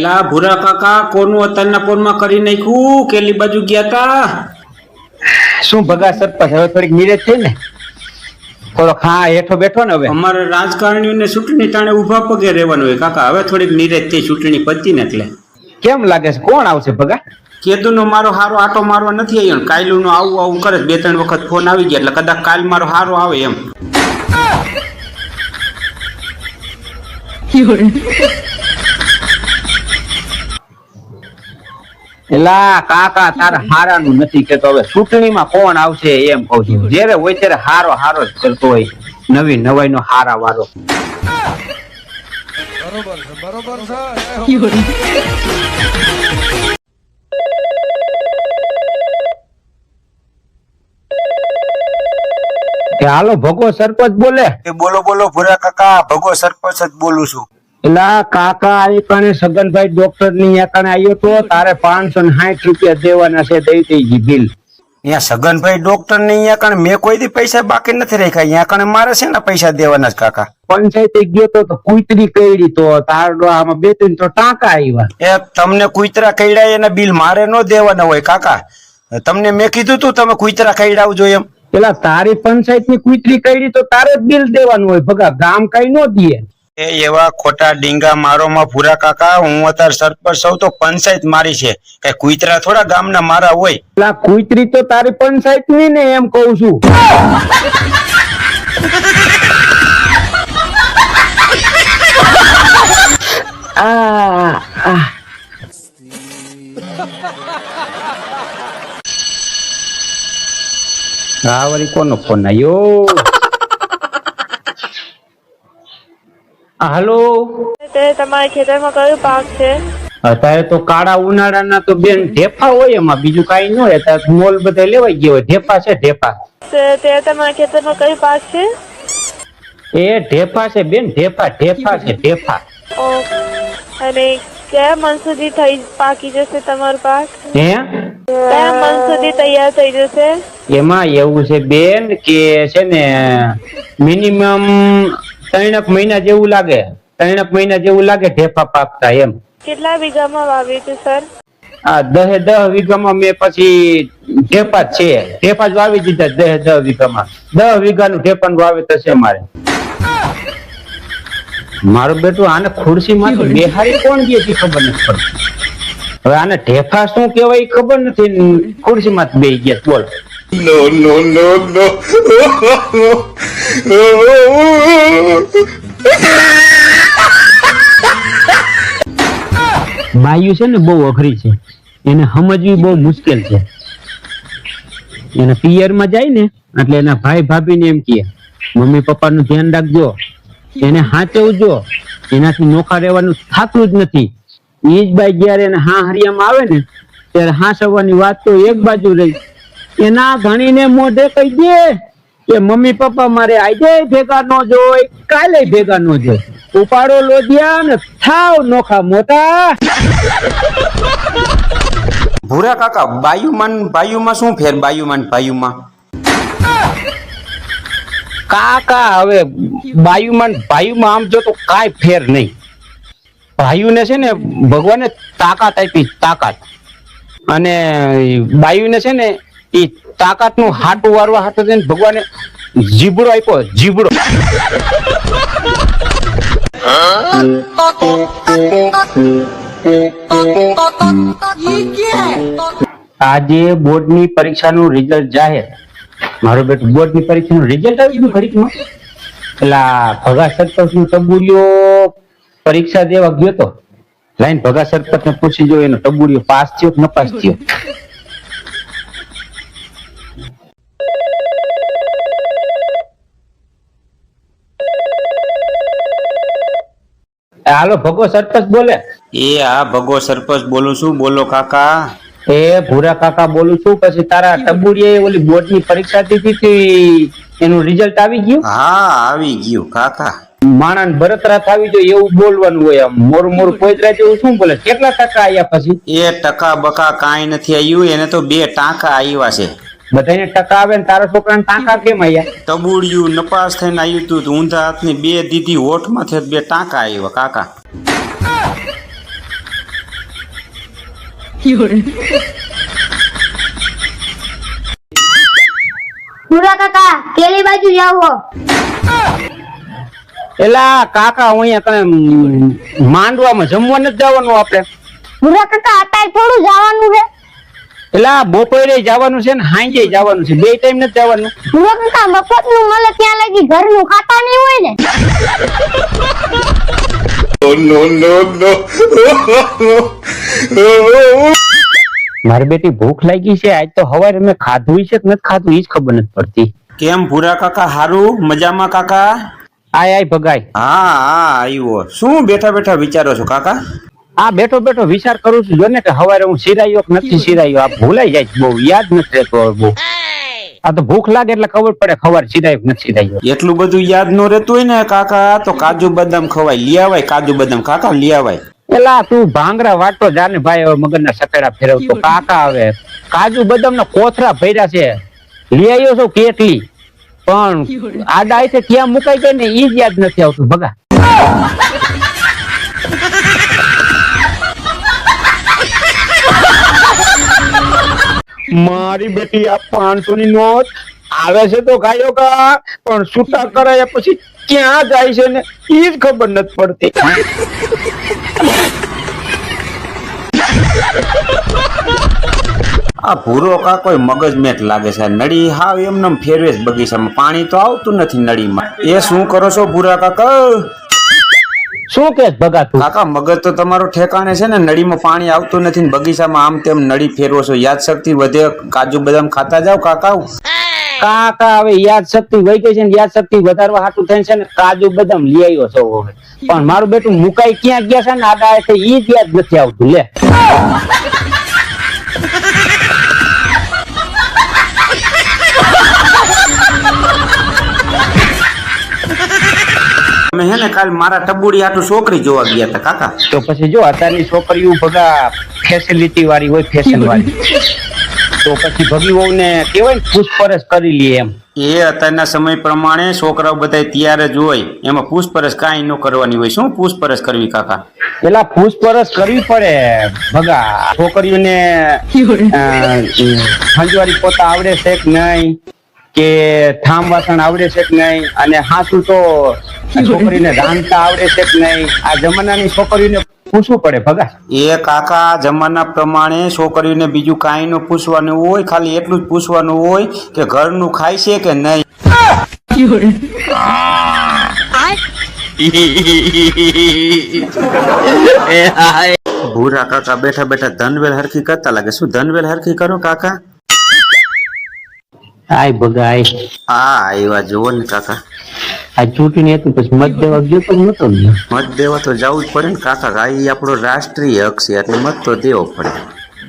લા ભૂરા કાકા કોનું અત્યારના પોરમાં કરી નાખ્યું કેલી બાજુ ગયા તા શું ભગા સરપંચ હવે થોડીક નીરજ થઈ ને થોડોક હા હેઠો બેઠો ને હવે અમારે રાજકારણીઓને ચૂંટણી તાણે ઉભા પગે રહેવાનું હોય કાકા હવે થોડીક નીરજ થઈ ચૂંટણી પતી ને એટલે કેમ લાગે છે કોણ આવશે ભગા કેદુનો મારો હારો આટો મારવા નથી આવ્યો કાયલું નો આવું આવું કરે 2-3 વખત ફોન આવી ગયા એટલે કદાચ કાલ મારો હારો આવે એમ એલા કાકા તારા હારાનું નથી કેતો હવે ચૂંટણીમાં કોણ આવશે એમ કઉ છું જ્યારે હોય ત્યારે હારો હારો જ કરતો હોય નવી નવાઈ નો હારા વાળો બરોબર કે હાલો ભગો સરપંચ બોલે બોલો બોલો ભૂરા કાકા ભગો સરપંચ જ બોલું છું એલા કાકા આ કણે સગનભાઈ ડોક્ટર ની કણે આવ્યો તો તારે 560 રૂપિયા દેવાના છે દઈ દેજી બિલ અહીંયા સગનભાઈ ડોક્ટર ને અહીંયા કણે મેં કોઈ દી પૈસા બાકી નથી રાખ્યા અહીંયા કણે મારે છે ને પૈસા દેવાના જ કાકા પંચાયતે ગયો તો કુતરી કઈડી તો તારડો આમાં 2-3 તો ટાંકા આવ્યા એ તમને કુતરા કઈડા એના બિલ મારે ન દેવાના હોય કાકા તમને મેં કીધું તું તમે કુતરા કઈડાવજો એમ પેલા તારી પંચાયત ની કુતરી કઈડી તો તારે જ બિલ દેવાનું હોય ભગા ગામ કઈ નો દે એ એવા ખોટા ડીંગા મારોમાં ભૂરા કાકા હું અત્યારે સરપંચ સૌ તો પંચાયત મારી છે કઈ કુતરા થોડા ગામના મારા હોય પેલા કુતરી તો તારી પંચાયત ની ને એમ કઉ છું આ વળી કોનો ફોન આવ્યો હાલો તમારા ખેતરમાં કયો પાક છે અત્યારે તો કાળા ઉનાળાના તો બેન ઢેફા હોય એમાં બીજું કઈ ન હોય અત્યારે મોલ બધા લેવાઈ ગયા હોય ઢેફા છે ઢેફા તે તમારા ખેતરમાં કયો પાક છે એ ઢેફા છે બેન ઢેફા ઢેફા છે ઢેફા અને કયા મન સુધી પાકી જશે તમારો પાક હે કયા મન સુધી તૈયાર થઈ જશે એમાં એવું છે બેન કે છે ને મિનિમમ 3 મહિના જેવું લાગે 3 મહિના જેવું લાગે ઢેફા પાકતા એમ કેટલા વીઘામાં વાવ્યું છે સર આ 10 વીઘામાં મેં પછી ઢેફા છે ઢેફા જ વાવી દીધા 10 વીઘામાં 10 વીઘાનું ઢેફાનું વાવેતર છે મારે મારું બેટું આને ખુરશી માં તો બેહારી કોણ ગઈ છે ખબર નથી પડતી હવે આને ઢેફા શું કેવાય ખબર નથી ખુરશી માં બેહી ગયા બોલ નો બાયુ છે ને બહુ અઘરી છે એને સમજવી બહુ મુશ્કેલ છે એના પિયર માં જાય ને એટલે એના ભાઈ ભાભી ને એમ કે મમ્મી પપ્પા નું ધ્યાન રાખજો એને હાચવજો એનાથી નોખા રહેવાનું થતું જ નથી એ જ બાઈ જયારે એને હા હરિયામાં આવે ને ત્યારે હાંસવવાની વાત તો એક બાજુ રહી એના ઘણીને મોઢે કહી દે કે મમ્મી પપ્પા મારે આજે ભેગા ન જોય કાલે ભેગા ન જોય ઉપાડો લોધિયા ને થાવ નોખા મોટા ભૂરા કાકા બાયુમાં શું ફેર બાયુમાં કાકા હવે બાયુમાં આમ જો તો કાંઈ ફેર નહીં ભાઈઓને છે ને ભગવાને તાકાત આપી તાકાત અને બાયુને છે ને એ તાકાત નું હાટું વારવા હાટું છે ને ભગવાને જીબડો આપ્યો જીબડો આજે બોર્ડ ની પરીક્ષા નું રિઝલ્ટ જાહેર મારું બેટું બોર્ડ ની પરીક્ષા નું રિઝલ્ટ આવી ગયું ઘડીકમાં પેલા ભગા સરપંચ નું ટબુલિયો પરીક્ષા દેવા ગયો તો લાઈન ભગા સરપંચ ને પૂછી જો એનો ટબુલિયો પાસ થયો કે ન પાસ થયો હાલો ભગો સરપંચ બોલે એ હા ભગો સરપંચ બોલું છું બોલો કાકા એ ભૂરા કાકા બોલું છું પછી તારા ટબુડીએ ઓલી બોર્ડ ની પરીક્ષા દીધી હતી એનું રિઝલ્ટ આવી ગયું હા આવી ગયું કાકા માણસ બરતરા થાવી જોઈએ એવું બોલવાનું હોય આમ મોરું મોરું પોઈતરા જેવું શું બોલે કેટલા ટકા આવ્યા પછી એ ટકા બકા કાંઈ નથી આવ્યું એને તો 2 ટાંકા આવ્યા છે બધાને ટકા આવે ને તારા છોકરાને ટાંકા કેમ આવ્યા તબુડિયું નપાસ થઈને આવ્યું તું ઊંધા હાથની 2 દીધી હોઠમાંથી 2 ટાંકા આવ્યા કાકા પૂરા કાકા પેલી બાજુ જાઓ. એલા કાકા હું અહીંયા તને માંડવામાં જમવા નથી જવાનું આપણે. પૂરા કાકા અત્યારે થોડું જવાનું છે. એલા બપોરે જવાનું છે ને સાંજે જવાનું છે, બે ટાઈમ નથી જવાનું. પૂરા કાકા મફત નું મળે ત્યાં લગી ઘરનું ખાતા નહીં હોય ને. no, no, no. મારી બેટી ભૂખ લાગી છે, આજ તો હવારે મેં ખાધું છે કે નથી ખાધું એ જ ખબર નથી પડતી. કેમ ભૂરા કાકા હારું મજામાં કાકા? આય આય ભગાય. હા હા આવ્યો. શું બેઠા બેઠા વિચારો છો કાકા? આ બેઠો બેઠો વિચાર કરું છું જો ને કે હવારે હું સિરાયો કે નથી સિરાયો. આ ભૂલાઈ જાય છે, બહુ યાદ નથી રહેતો હવે બહુ. આ તો ભૂખ લાગે એટલે ખબર પડે ખબર સિરાયો કે નથી સિરાયો. એટલું બધું યાદ ન રહેતું હોય ને કાકા તો કાજુ બદામ ખવાય, લઈ આવાય કાજુ બદામ કાકા, લઈ આવાય. એલા તું ભાંગરા વાટતો જાને ભાઈ, હવે મગજના સકેડા ફેરવતો. કાકા હવે કાજુ બદામ ના કોથરા ભર્યા છે, લઈ આવ્યો છો કેટલી, પણ આડા આઈ ક્યાં મુકાઈ ગઈ ને ઈ જ યાદ નથી આવતું ભગા. મારી બેટી આ 500 ની નોટ આવે છે તો ગાયો કા, પણ છૂટા કરાયા પછી ક્યાં જાય છે ને ઈ જ ખબર નથી પડતી. આ ભૂરો કાકો મગજ મેટ લાગે છે. નળી હાવ એમનેમ ફેરવે છે બગીચામાં, પાણી તો આવતું નથી નળીમાં. એ શું કરો છો ભૂરા કાકા? શું કે ભગા તું? કાકા મગજ તો તમારો ઠેકાણે છે ને, નળીમાં પાણી આવતું નથી ને બગીચામાં આમ તેમ નળી ફેરવો છો. યાદ શક્તિ વધે, કાજુ બદામ ખાતા જાવ કાકા. કાકા હવે યાદ શક્તિ વહી ગઈ છે ને, યાદ શક્તિ વધારવા હાટું થઈને છે ને કાજુ બદામ લઈ આવ્યો છો હવે. પણ મારું બેટું મુકાઈ ક્યાં ગયા છે ને આડા ઈ જ યાદ નથી આવતું. લે અમે હે ને કાલ મારા ટબુડી હાટું છોકરી જોવા ગયા હતા કાકા. તો પછી જો અત્યારની છોકરીઓ ભગા ફેસિલિટી વાળી હોય, ફેશન વાળી, તો પછી ભગી વહુ ને કેવાય ને પૂછપરછ કરી લઈએ એમ. એ અત્યારના સમય પ્રમાણે છોકરાઓ બધા તૈયાર જ હોય, એમાં પૂછપરછ કાંઈ ન કરવાની હોય. શું પૂછપરછ કરવી કાકા? પેલા પૂછપરછ કરવી પડે ભગા. છોકરીઓને હંજવારી પોતા આવડે છે કે નહીં, કે થામ વાસણ આવડે છે કે નહીં, અને હાસુ તો છોકરીને રાંધતા આવડે છે કે નહીં, આ જમાનાની છોકરીઓને પૂછવું પડે ભગા. એ કાકા જમાના પ્રમાણે છોકરીઓને બીજું કાંઈ ન પૂછવાનું હોય, ખાલી એટલું જ પૂછવાનું હોય કે ઘરનું ખાય છે કે નહીં. ભૂરા કાકા બેઠા બેઠા ધનવેલ હરખી કરતા લાગે. શું ધનવેલ હરખી કરો કાકા? આય ભગા આય. હા આવ્યા જુઓ ને કાકા. આ ચૂંટણી હતી પછી મત દેવા ગયો તો નતો ને. મત દેવા તો જવું જ પડે ને કાકા. આ ઈ આપણો રાષ્ટ્રીય હક છે એટલે મત તો દેવો પડે.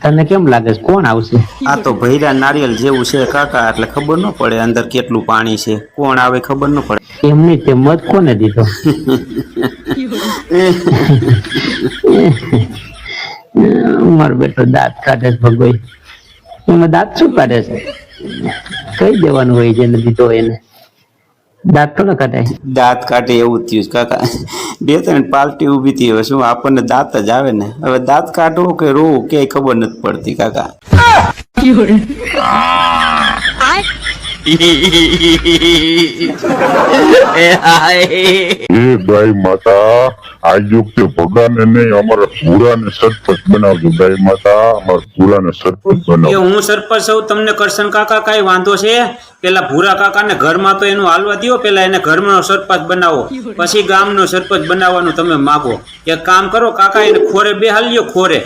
તને કેમ લાગે છે કોણ આવશે? આ તો ભૈરા નારિયેલ જેવું છે કાકા, એટલે ખબર ન પડે અંદર કેટલું પાણી છે, કોણ આવે ખબર ન પડે. એમ નહીં, તે મત કોને દીધો? મારો બેટો દાંત કાઢે છે ભગોઈ. એમાં દાંત શું કાઢે છે? કઈ દેવાનું હોય જેને દીધો એને? દાંત થોડા કાઢાય. દાંત કાઢે એવું જ થયું છે કાકા. 2-3 પાર્ટી ઊભી થઈ, હવે શું આપણને દાંત જ આવે ને. હવે દાંત કાઢવું કે રોવું કે ખબર નથી પડતી કાકા. ગાય માતા આ યુક્તિ ભગવાને નહીં અમારા પૂરાને સરપંચ બનાવજો. ગાય માતા અમારા પૂરાને સરપંચ એ બનાવજો. હું સરપંચ છું તમને કરશન કાકા કઈ વાંધો છે? પેલા ભૂરા કાકાને ઘરમાં તો એનું હાલવા દો, પેલા એને ઘરનો સરપંચ બનાવો, પછી ગામનો સરપંચ બનાવવાનું તમે માગો. એક કામ કરો કાકા, એને ખોરે બેહાલ્યો ખોરે.